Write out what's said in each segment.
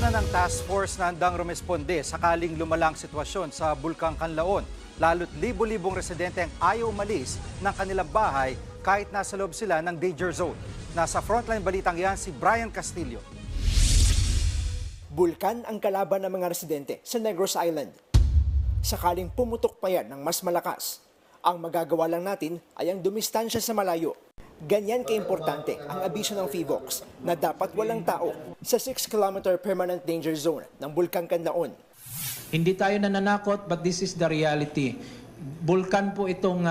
na ng task force na handang rumesponde sakaling lumalang sitwasyon sa Bulkang Kanlaon. Lalo't libo-libong residente ang ayaw umalis ng kanilang bahay kahit nasa loob sila ng danger zone. Nasa frontline balitang yan si Brian Castillo. Bulkan ang kalaban ng mga residente sa Negros Island. Sakaling pumutok pa yan ng mas malakas, ang magagawa lang natin ay ang dumistansya sa malayo. Ganyan kaimportante ang abiso ng FIVOX na dapat walang tao sa 6-kilometer permanent danger zone ng Bulkang Kanlaon. Hindi tayo nananakot, but this is the reality. Bulkan po itong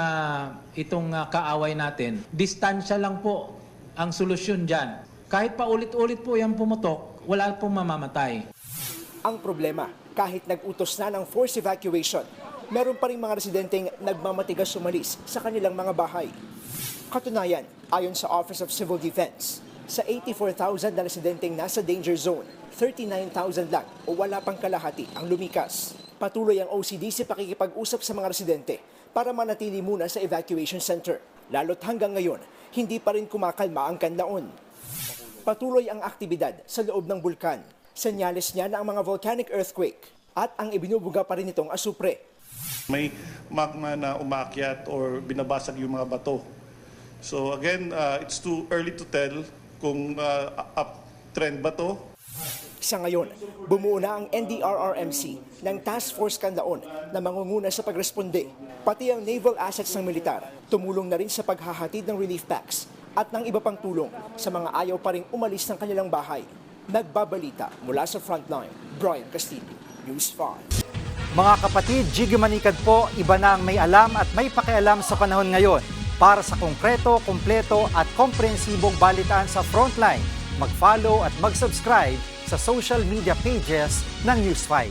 kaaway natin. Distansya lang po ang solusyon dyan. Kahit pa ulit-ulit po yung pumutok, wala pong mamamatay. Ang problema, kahit nag-utos na ng forced evacuation, meron pa rin mga residenteng nagmamatigas umalis sa kanilang mga bahay. Katunayan, ayon sa Office of Civil Defense, sa 84,000 na residenteng nasa danger zone, 39,000 lang o wala pang kalahati ang lumikas. Patuloy ang OCD sa pakikipag-usap sa mga residente para manatili muna sa evacuation center. Lalo't hanggang ngayon, hindi pa rin kumakalma ang Kanlaon. Patuloy ang aktibidad sa loob ng bulkan. Senyales niya na ang mga volcanic earthquake at ang ibinubuga pa rin itong asupre. May magma na umaakyat or binabasag yung mga bato. So again, it's too early to tell kung uptrend ba to. Sa ngayon, bumuo na ang NDRRMC ng Task Force Kanlaon na mangunguna sa pagresponde. Pati ang naval assets ng militar, tumulong na rin sa paghahatid ng relief packs at ng iba pang tulong sa mga ayaw pa ring umalis ng kanilang bahay. Nagbabalita mula sa frontline, Brian Castillo, News 5. Mga kapatid, Jiggy Manikad po, iba na ang may alam at may pakialam sa panahon ngayon. Para sa konkreto, kumpleto at komprehensibong balitaan sa Frontline, mag-follow at mag-subscribe sa social media pages ng News 5.